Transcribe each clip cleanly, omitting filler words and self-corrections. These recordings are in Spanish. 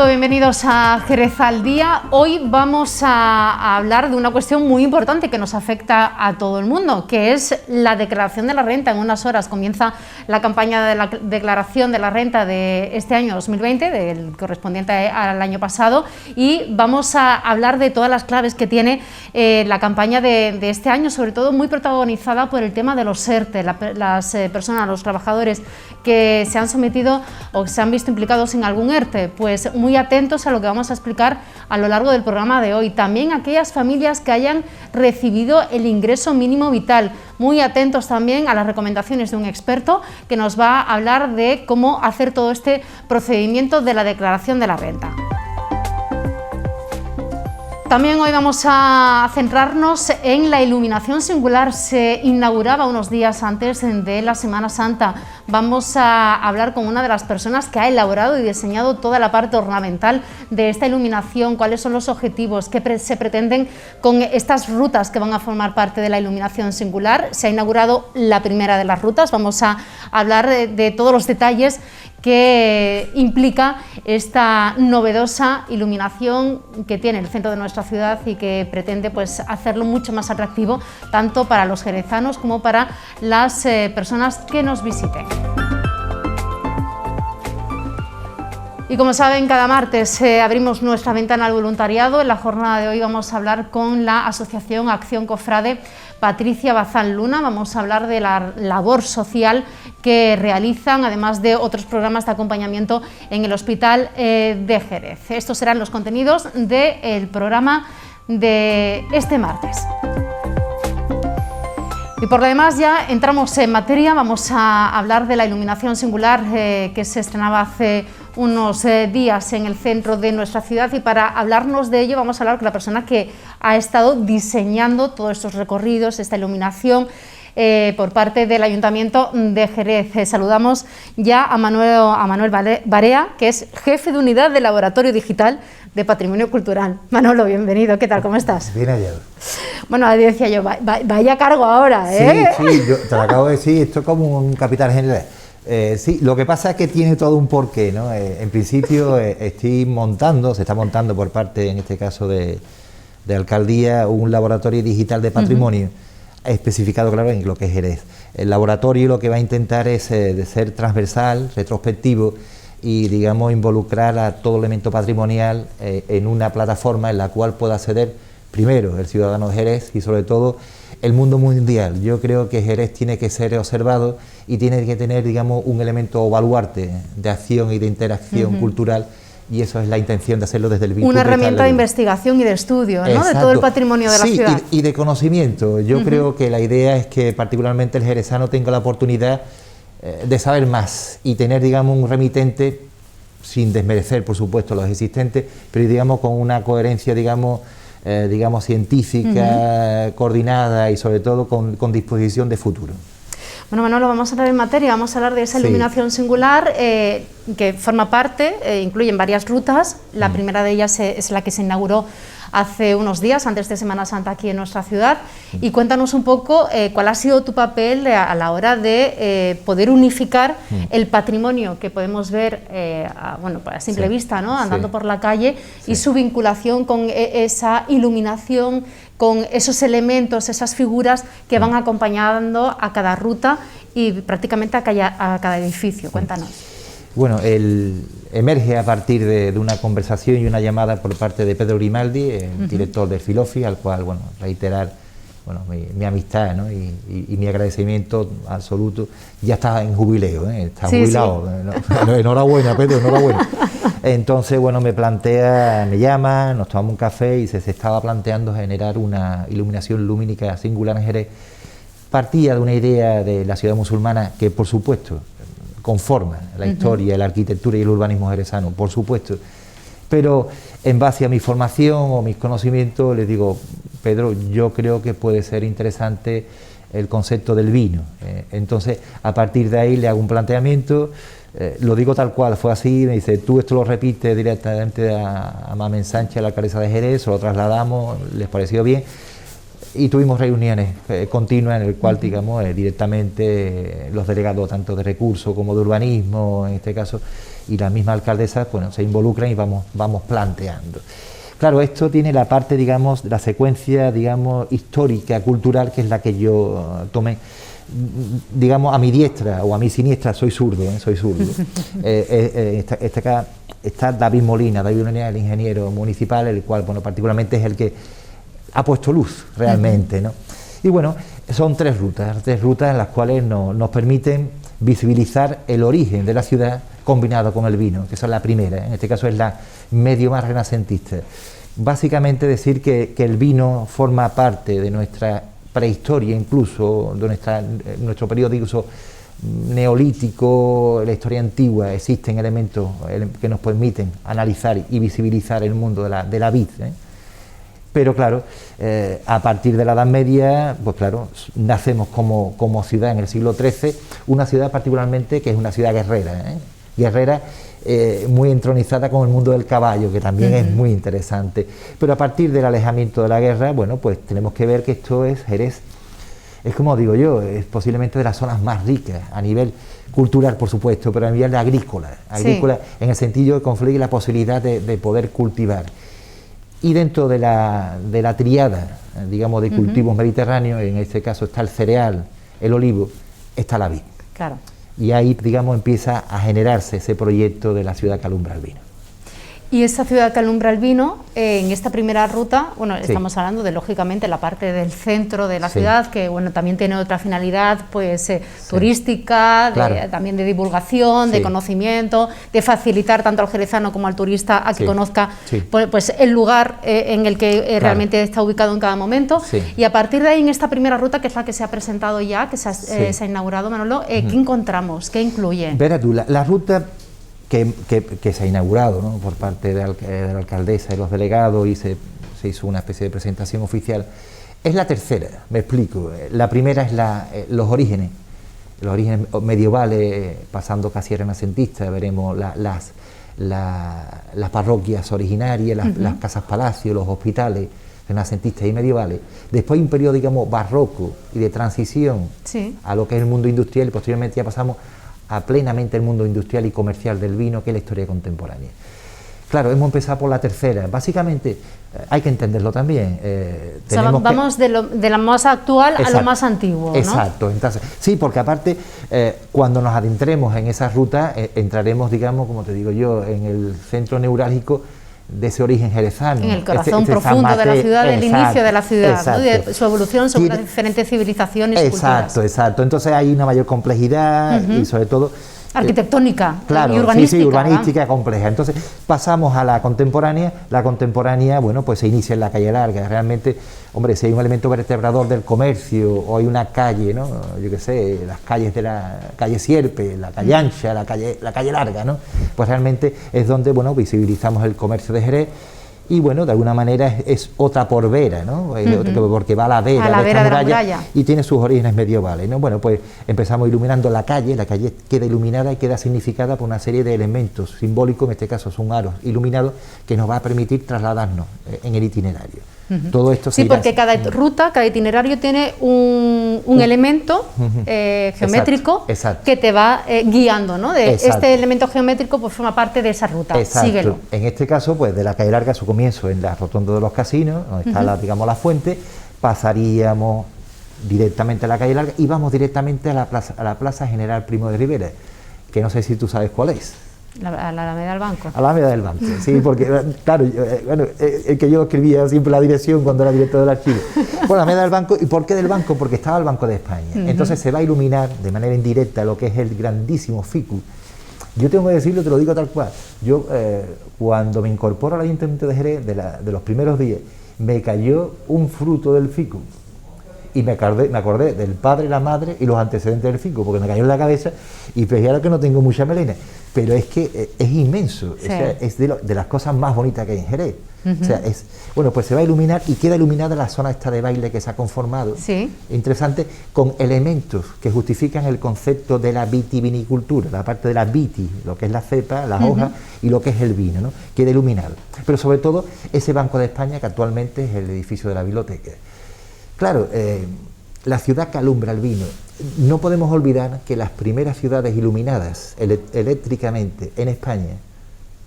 saludo, bienvenidos a Jerez al Día. Hoy vamos a hablar de una cuestión muy importante que nos afecta a todo el mundo, que es la declaración de la renta. En unas horas comienza la campaña de la declaración de la renta de este año 2020, del correspondiente al año pasado, y vamos a hablar de todas las claves que tiene la campaña de este año, sobre todo muy protagonizada por el tema de los ERTE, las personas, los trabajadores que se han sometido o se han visto implicados en algún ERTE. Pues muy atentos a lo que vamos a explicar a lo largo del programa de hoy. También aquellas familias que hayan recibido el ingreso mínimo vital. Muy atentos también a las recomendaciones de un experto que nos va a hablar de cómo hacer todo este procedimiento de la declaración de la renta. También hoy vamos a centrarnos en la iluminación singular. Se inauguraba unos días antes de la Semana Santa. Vamos a hablar con una de las personas que ha elaborado y diseñado toda la parte ornamental de esta iluminación, cuáles son los objetivos, qué se pretenden con estas rutas que van a formar parte de la iluminación singular. Se ha inaugurado la primera de las rutas. Vamos a hablar de todos los detalles que implica esta novedosa iluminación que tiene el centro de nuestra ciudad y que pretende pues hacerlo mucho más atractivo tanto para los jerezanos como para las personas que nos visiten. Y como saben, cada martes abrimos nuestra ventana al voluntariado. En la jornada de hoy vamos a hablar con la Asociación Acción Cofrade Patricia Bazán Luna. Vamos a hablar de la labor social que realizan, además de otros programas de acompañamiento en el Hospital de Jerez. Estos serán los contenidos del programa de este martes. Y por lo demás ya entramos en materia. Vamos a hablar de la iluminación singular que se estrenaba hace unos días en el centro de nuestra ciudad, y para hablarnos de ello vamos a hablar con la persona que ha estado diseñando todos estos recorridos, esta iluminación por parte del Ayuntamiento de Jerez. Saludamos ya a Manuel Barea, que es jefe de unidad de Laboratorio Digital de Patrimonio Cultural. Manolo, bienvenido, ¿qué tal? ¿Cómo estás? Bien hallado. Bueno, decía yo, vaya cargo ahora, ¿eh? Sí, yo te lo acabo de decir, esto es como un capitán general. Sí, lo que pasa es que tiene todo un porqué, ¿no? En principio se está montando por parte, en este caso de Alcaldía, un laboratorio digital de patrimonio, especificado, claro, en lo que es Jerez. El laboratorio lo que va a intentar es de ser transversal, retrospectivo, y, digamos, involucrar a todo elemento patrimonial en una plataforma en la cual pueda acceder, primero, el ciudadano de Jerez y, sobre todo, el mundo mundial. Yo creo que Jerez tiene que ser observado y tiene que tener, digamos, un elemento baluarte de acción y de interacción cultural, y eso es la intención de hacerlo desde el vínculo. Una herramienta de investigación y de estudio, ¿no? De todo el patrimonio de la ciudad. Sí, y de conocimiento. Yo creo que la idea es que particularmente el jerezano tenga la oportunidad de saber más y tener, digamos, un remitente, sin desmerecer, por supuesto, los existentes, pero, digamos, con una coherencia, digamos, científica, coordinada y sobre todo con disposición de futuro. Bueno, Manolo, vamos a entrar en materia, vamos a hablar de esa iluminación singular que forma parte, incluyen varias rutas. La primera de ellas es la que se inauguró hace unos días, antes de Semana Santa, aquí en nuestra ciudad. Y cuéntanos un poco cuál ha sido tu papel a la hora de poder unificar el patrimonio que podemos ver a simple vista, ¿no? Andando por la calle, y su vinculación con esa iluminación, con esos elementos, esas figuras que van acompañando a cada ruta y prácticamente a cada edificio. Cuéntanos. Bueno, emerge a partir de una conversación y una llamada por parte de Pedro Grimaldi, el director del Filofi, al cual, bueno, reiterar mi amistad, ¿no? y mi agradecimiento absoluto. Ya está en jubileo, está jubilado. Sí. Enhorabuena, Pedro, enhorabuena. Entonces, bueno, me llama, nos tomamos un café y se estaba planteando generar una iluminación lumínica singular en Jerez. Partía de una idea de la ciudad musulmana que, por supuesto, conforma la historia, la arquitectura y el urbanismo jerezano, por supuesto, pero en base a mi formación o mis conocimientos les digo, Pedro, yo creo que puede ser interesante el concepto del vino. Entonces, a partir de ahí le hago un planteamiento, lo digo tal cual, fue así, me dice, tú esto lo repites directamente a Mamen Sánchez, la alcaldesa de Jerez, lo trasladamos, les pareció bien. y tuvimos reuniones continuas en el cual, digamos, directamente los delegados tanto de recursos como de urbanismo, en este caso, y la misma alcaldesa, bueno, se involucran y vamos planteando. Claro, esto tiene la parte, digamos, la secuencia, digamos, histórica, cultural, que es la que yo tomé, digamos, a mi diestra o a mi siniestra, soy zurdo, soy zurdo. Está David Molina, el ingeniero municipal, el cual, bueno, particularmente es el que ha puesto luz realmente, ¿no? Y bueno, son tres rutas en las cuales nos permiten visibilizar el origen de la ciudad combinado con el vino, que esa es la primera, en este caso es la medio más renacentista. Básicamente decir que el vino forma parte de nuestra prehistoria, incluso de nuestro periodo de uso neolítico, la historia antigua, existen elementos que nos permiten analizar y visibilizar el mundo de la vid, Pero claro, a partir de la Edad Media, pues claro, nacemos como ciudad en el siglo XIII, una ciudad particularmente que es una ciudad guerrera, guerrera, muy entronizada con el mundo del caballo, que también es muy interesante. Pero a partir del alejamiento de la guerra, bueno, pues tenemos que ver que esto es Jerez, es como digo yo, es posiblemente de las zonas más ricas a nivel cultural, por supuesto, pero a nivel agrícola, en el sentido de confluir la posibilidad de poder cultivar. Y dentro de la triada, digamos, de cultivos mediterráneos, en este caso está el cereal, el olivo, está la vid. Claro. Y ahí, digamos, empieza a generarse ese proyecto de la ciudad que alumbra el vino. Y esta ciudad que alumbra el vino, en esta primera ruta, bueno, estamos hablando de, lógicamente, la parte del centro de la ciudad, que, bueno, también tiene otra finalidad, pues, turística, claro, también de divulgación, de conocimiento, de facilitar tanto al jerezano como al turista a que conozca, pues, el lugar en el que realmente está ubicado en cada momento. Y a partir de ahí, en esta primera ruta, que es la que se ha presentado ya, que se ha inaugurado, Manolo, ¿qué encontramos? ¿Qué incluye? Verás tú, la ruta que se ha inaugurado, ¿no?, por parte de la alcaldesa y los delegados, y se hizo una especie de presentación oficial, es la tercera, me explico. La primera es los orígenes medievales, pasando casi a renacentistas, veremos las parroquias originarias, las casas palacios, los hospitales renacentistas y medievales. Después hay un periodo, digamos, barroco y de transición a lo que es el mundo industrial, y posteriormente ya pasamos a plenamente el mundo industrial y comercial del vino, que es la historia contemporánea. Claro, hemos empezado por la tercera. Básicamente, hay que entenderlo también. Vamos de lo más actual a lo más antiguo, ¿no? Exacto. Entonces, sí, porque aparte, cuando nos adentremos en esa ruta, entraremos, digamos, como te digo yo, en el centro neurálgico de ese origen jerezano. En el corazón profundo de la ciudad, del inicio de la ciudad, ¿no? De su evolución sobre las diferentes civilizaciones y culturas. Exacto. Entonces hay una mayor complejidad y sobre todo arquitectónica, claro, y urbanística. Urbanística compleja. Entonces pasamos a la contemporánea. La contemporánea, bueno, pues se inicia en la calle larga. Realmente, hombre, si hay un elemento vertebrador del comercio, o hay una calle, ¿no?, yo qué sé, las calles de la calle Sierpe, la calle ancha, la calle larga, ¿no?, pues realmente es donde, bueno, visibilizamos el comercio de Jerez. Y bueno, de alguna manera es otra Porvera, ¿no? Porque va a la vera de la muralla y tiene sus orígenes medievales, ¿no? Bueno, pues empezamos iluminando la calle queda iluminada y queda significada por una serie de elementos simbólicos, en este caso son aros iluminados, que nos va a permitir trasladarnos en el itinerario. Todo esto porque cada ruta, cada itinerario tiene un elemento geométrico que te va guiando, ¿no? Este elemento geométrico pues forma parte de esa ruta. Síguelo. En este caso, pues de la calle larga, su comienzo en la rotonda de los casinos, donde está digamos, la fuente, pasaríamos directamente a la calle larga y vamos directamente a la plaza General Primo de Rivera, que no sé si tú sabes cuál es. A la Alameda del Banco. A la Alameda del Banco, sí, porque, claro, que yo escribía siempre la dirección cuando era director del archivo. Por la Alameda del Banco. ¿Y por qué del banco? Porque estaba el Banco de España. Entonces se va a iluminar de manera indirecta lo que es el grandísimo ficus. Yo tengo que decirlo, te lo digo tal cual. Yo, cuando me incorporo al Ayuntamiento de Jerez, de los primeros días, me cayó un fruto del ficus. Y me acordé del padre, la madre y los antecedentes del ficus, porque me cayó en la cabeza y pues ahora que no tengo mucha melena, pero es que es inmenso, o sea, es de las cosas más bonitas que hay en Jerez. O sea, pues se va a iluminar y queda iluminada la zona esta de baile que se ha conformado, interesante, con elementos que justifican el concepto de la vitivinicultura, la parte de la viti, lo que es la cepa, las hojas y lo que es el vino, ¿no? Queda iluminado. Pero sobre todo ese Banco de España, que actualmente es el edificio de la biblioteca. Claro, la ciudad que alumbra el vino. No podemos olvidar que las primeras ciudades iluminadas eléctricamente en España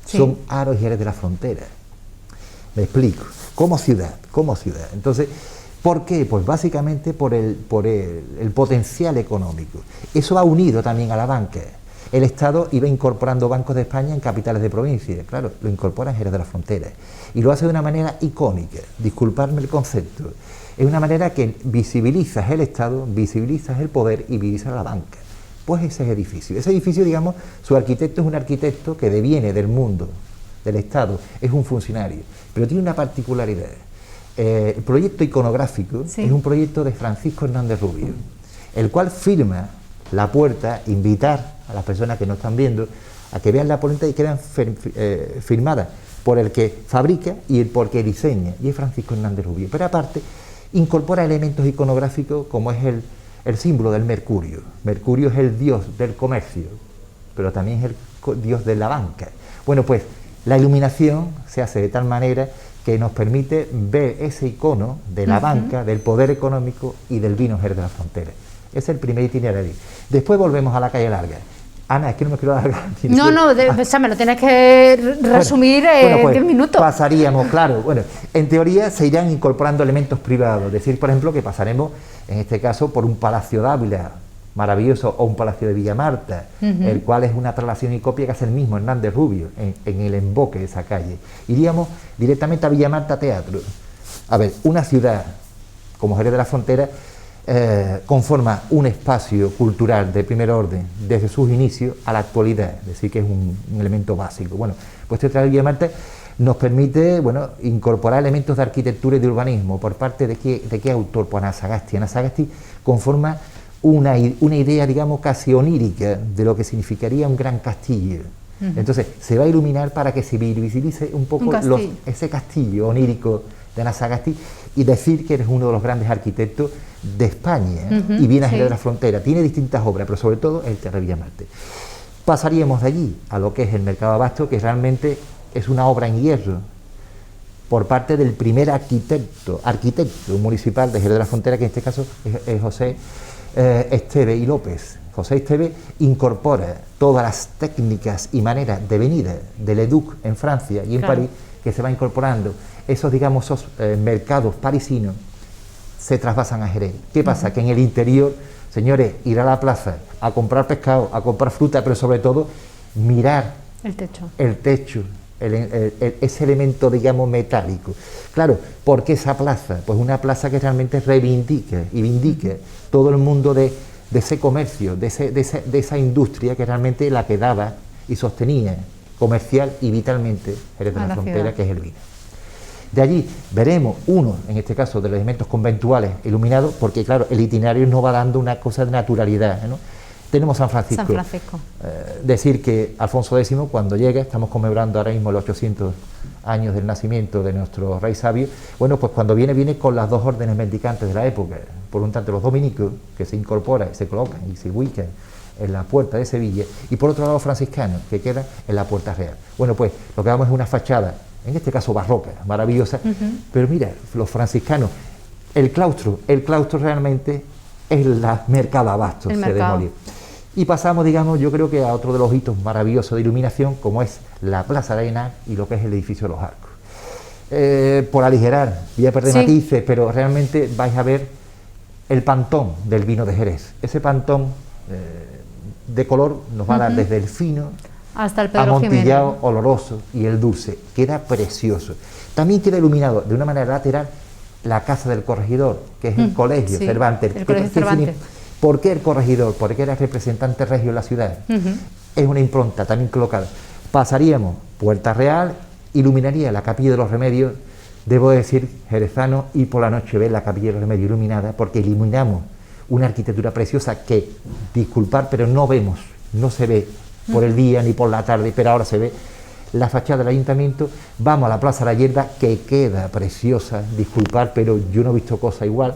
son Aro y Jerez de la Frontera. Me explico, como ciudad. Entonces, ¿por qué? Pues básicamente por el potencial económico. Eso ha unido también a la banca. El Estado iba incorporando bancos de España en capitales de provincia, claro, lo incorpora en Jerez de la Frontera. Y lo hace de una manera icónica, disculpadme el concepto. Es una manera que visibilizas el Estado, visibilizas el poder y visibilizas la banca. Pues ese edificio. Ese edificio, digamos, su arquitecto es un arquitecto que deviene del mundo, del Estado, es un funcionario, pero tiene una particularidad. El proyecto iconográfico es un proyecto de Francisco Hernández Rubio, el cual firma la puerta, invitar a las personas que no están viendo a que vean la puerta y quedan firmadas por el que fabrica y por el que diseña, y es Francisco Hernández Rubio. Pero aparte, incorpora elementos iconográficos como es el símbolo del Mercurio. Mercurio es el dios del comercio, pero también es el dios de la banca. Bueno, pues la iluminación se hace de tal manera que nos permite ver ese icono de la banca, del poder económico y del vino Jerez de la Frontera. Es el primer itinerario. Después volvemos a la calle Larga. Ana, es que no me quiero alargar. No, o sea, me lo tienes que resumir en 10 minutos. Pasaríamos, claro. Bueno, en teoría se irán incorporando elementos privados. Es decir, por ejemplo, que pasaremos, en este caso, por un Palacio Dávila maravilloso o un Palacio de Villamarta, el cual es una traslación y copia que hace el mismo Hernández Rubio en el emboque de esa calle. Iríamos directamente a Villamarta Teatro. A ver, una ciudad como Jerez de la Frontera conforma un espacio cultural de primer orden desde sus inicios a la actualidad, es decir, que es un elemento básico. Bueno, pues Teatro de Villamarta nos permite, bueno, incorporar elementos de arquitectura y de urbanismo. ¿Por parte de qué autor? Pues Ana Sagasti. Ana Sagasti conforma una idea, digamos, casi onírica de lo que significaría un gran castillo. Entonces, se va a iluminar para que se visibilice un poco ese castillo onírico de Ana Sagasti y decir que eres uno de los grandes arquitectos de España y viene a Jerez de la Frontera. Tiene distintas obras, pero sobre todo el Teatro de Villamarta. Pasaríamos de allí a lo que es el Mercado de Abastos, que realmente es una obra en hierro por parte del primer arquitecto municipal de Jerez de la Frontera, que en este caso es José Esteve y López. José Esteve incorpora todas las técnicas y maneras de venida del Leduc en Francia y en París, que se va incorporando. Esos, digamos, esos mercados parisinos se trasvasan a Jerez. ¿Qué pasa? Que en el interior, señores, ir a la plaza a comprar pescado, a comprar fruta, pero sobre todo mirar el techo, ese elemento, digamos, metálico. Claro, ¿por qué esa plaza? Pues una plaza que realmente reivindica y vindica todo el mundo de ese comercio, de esa industria que realmente la que daba y sostenía comercial y vitalmente Jerez de la Frontera, que es el vino. De allí veremos uno, en este caso, de los elementos conventuales iluminados, porque claro, el itinerario nos va dando una cosa de naturalidad, ¿no? Tenemos San Francisco. Decir que Alfonso X, cuando llega, estamos conmemorando ahora mismo los 800 años del nacimiento de nuestro rey sabio, bueno, pues cuando viene con las dos órdenes mendicantes de la época. Por un tanto, los dominicos, que se incorporan, se colocan y se ubican en la puerta de Sevilla, y por otro lado los franciscanos, que quedan en la Puerta Real. Bueno, pues lo que vamos es una fachada, en este caso barroca, maravillosa, pero mira, los franciscanos, el claustro realmente es la Mercado de Abastos, se demolió. Y pasamos, digamos, yo creo que a otro de los hitos maravillosos de iluminación, como es la Plaza de Arenal y lo que es el edificio de los Arcos. Por aligerar, voy a perder matices, pero realmente vais a ver el pantón del vino de Jerez. Ese pantón de color nos va a dar desde el fino hasta el Pedro amontillado, oloroso y el dulce. Queda precioso. También queda iluminado de una manera lateral la Casa del Corregidor, que es el Colegio Cervantes. El Colegio Cervantes. ¿Por qué el corregidor? Porque era el representante regio en la ciudad. Es una impronta también colocada. Pasaríamos Puerta Real, iluminaría la Capilla de los Remedios, debo decir, jerezano, y por la noche ver la Capilla de los Remedios iluminada, porque iluminamos una arquitectura preciosa que, disculpar, pero no vemos, no se ve por el día ni por la tarde, pero ahora se ve la fachada del ayuntamiento. Vamos a la Plaza de la Hierba, que queda preciosa, disculpar, pero yo no he visto cosa igual,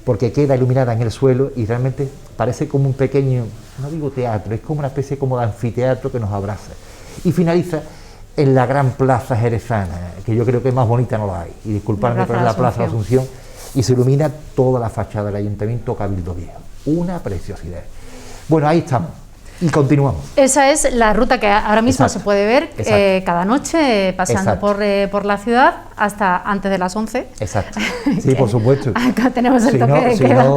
porque queda iluminada en el suelo y realmente parece como un pequeño, no digo teatro, es como una especie como de anfiteatro que nos abraza. Y finaliza en la gran plaza jerezana, que yo creo que más bonita no la hay. Y disculpadme, pero es la Plaza de Asunción, y se ilumina toda la fachada del Ayuntamiento Cabildo Viejo. Una preciosidad. Bueno, ahí estamos. Y continuamos. Esa es la ruta que ahora mismo se puede ver cada noche paseando por la ciudad hasta antes de las 11. Exacto. Sí, por supuesto. Acá tenemos el toque de queda.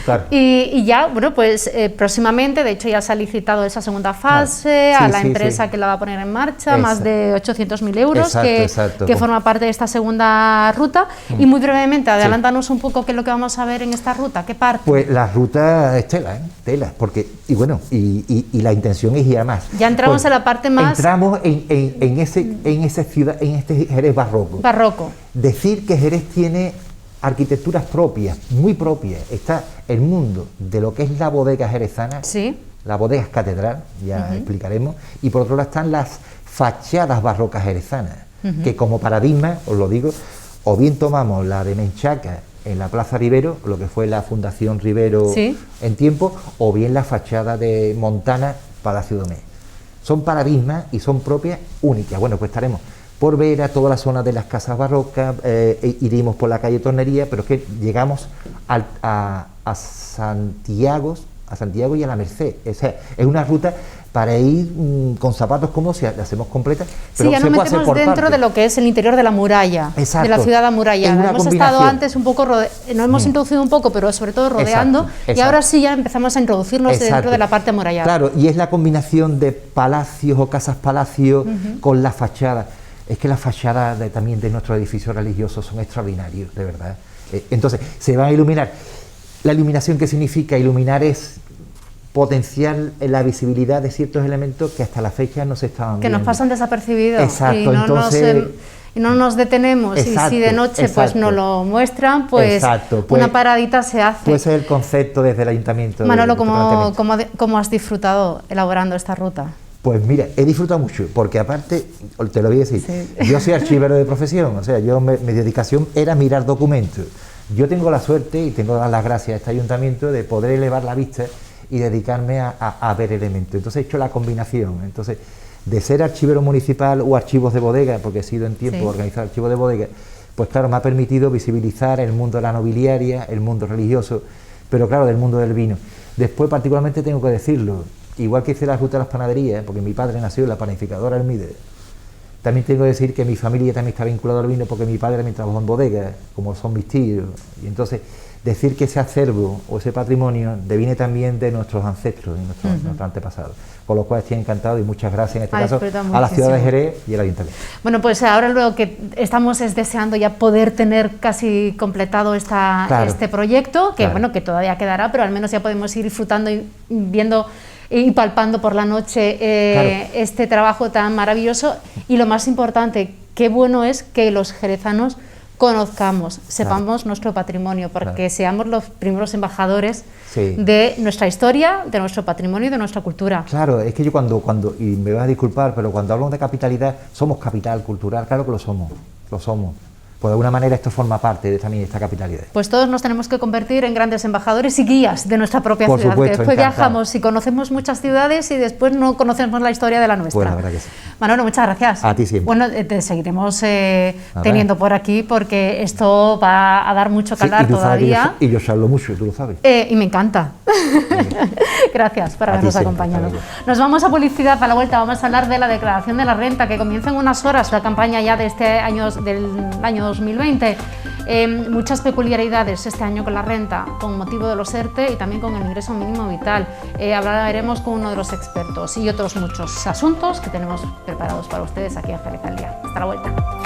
Claro. Y ya, bueno, pues próximamente, de hecho ya se ha licitado esa segunda fase a la empresa que la va a poner en marcha, más de 800.000 euros que forma parte de esta segunda ruta. Y muy brevemente, adelántanos un poco qué es lo que vamos a ver en esta ruta, qué parte. Pues la ruta es tela, porque, y bueno, y la intención es ir a más. Ya entramos en la parte más... Entramos en esa ciudad, en este Jerez barroco. Decir que Jerez tiene arquitecturas propias, muy propias. Está el mundo de lo que es la bodega jerezana, la bodega catedral, ya explicaremos, y por otro lado están las fachadas barrocas jerezanas, que como paradigma, os lo digo, o bien tomamos la de Menchaca en la Plaza Rivero, lo que fue la Fundación Rivero en tiempo, o bien la fachada de Montana, Palacio Domé. Son paradigmas y son propias únicas. Bueno, pues estaremos por ver a toda la zona de las casas barrocas, iremos por la calle Tornería, pero es que llegamos a Santiago y a la Merced. O sea, es una ruta para ir con zapatos cómodos, si la hacemos completa, pero ya nos metemos dentro de lo que es el interior de la muralla, de la ciudad amurallada. Hemos estado antes un poco, nos hemos introducido un poco, pero sobre todo rodeando, y ahora sí ya empezamos a introducirnos dentro de la parte amurallada. Claro, y es la combinación de palacios o casas palacios con la fachada. Es que las fachadas también de nuestros edificios religiosos son extraordinarios, de verdad. Entonces, se va a iluminar. La iluminación, ¿qué significa? Iluminar es potenciar la visibilidad de ciertos elementos que hasta la fecha no se estaban viendo. Que nos pasan desapercibidos. Exacto, y no nos detenemos. Y si de noche pues nos lo muestran, pues una paradita se hace. Pues ese es el concepto desde el Ayuntamiento. Manolo, ¿cómo has disfrutado elaborando esta ruta? Pues mira, he disfrutado mucho, porque aparte, te lo voy a decir, yo soy archivero de profesión, o sea, mi dedicación era mirar documentos. Yo tengo la suerte y tengo que dar las gracias a este ayuntamiento de poder elevar la vista y dedicarme a ver elementos. Entonces he hecho la combinación, entonces de ser archivero municipal o archivos de bodega, porque he sido en tiempo organizado archivos de bodega, pues claro, me ha permitido visibilizar el mundo de la nobiliaria, el mundo religioso, pero claro, del mundo del vino. Después particularmente tengo que decirlo, igual que hice la ruta de las panaderías, porque mi padre nació en la panificadora Almide, también tengo que decir que mi familia también está vinculada al vino porque mi padre también trabajó en bodega, como son mis tíos, y entonces decir que ese acervo o ese patrimonio deviene también de nuestros ancestros, de nuestros antepasados, con lo cual estoy encantado y muchas gracias en este caso a la ciudad de Jerez y al Ayuntamiento. Bueno, pues ahora lo que estamos es deseando ya poder tener casi completado este proyecto, que bueno, que todavía quedará, pero al menos ya podemos ir disfrutando y viendo y palpando por la noche este trabajo tan maravilloso. Y lo más importante, qué bueno es que los jerezanos conozcamos, sepamos nuestro patrimonio, porque seamos los primeros embajadores de nuestra historia, de nuestro patrimonio y de nuestra cultura. Claro, es que yo cuando y me vas a disculpar, pero cuando hablamos de capitalidad, somos capital cultural, claro que lo somos. Pues de alguna manera esto forma parte también de esta capitalidad. Pues todos nos tenemos que convertir en grandes embajadores y guías de nuestra propia ciudad. Supuesto, que después viajamos y conocemos muchas ciudades y después no conocemos la historia de la nuestra. Pues la verdad que sí. Manolo, muchas gracias. A ti siempre. Bueno, te seguiremos teniendo por aquí porque esto va a dar mucho calar todavía. Y yo hablo mucho, tú lo sabes. Y me encanta. Gracias por habernos acompañado. Nos vamos a publicidad. A la vuelta vamos a hablar de la declaración de la renta, que comienza en unas horas la campaña ya de este año, del año 2020. Muchas peculiaridades este año con la renta, con motivo de los ERTE y también con el ingreso mínimo vital. Hablaremos con uno de los expertos y otros muchos asuntos que tenemos preparados para ustedes aquí en Jerez al Día. Hasta la vuelta.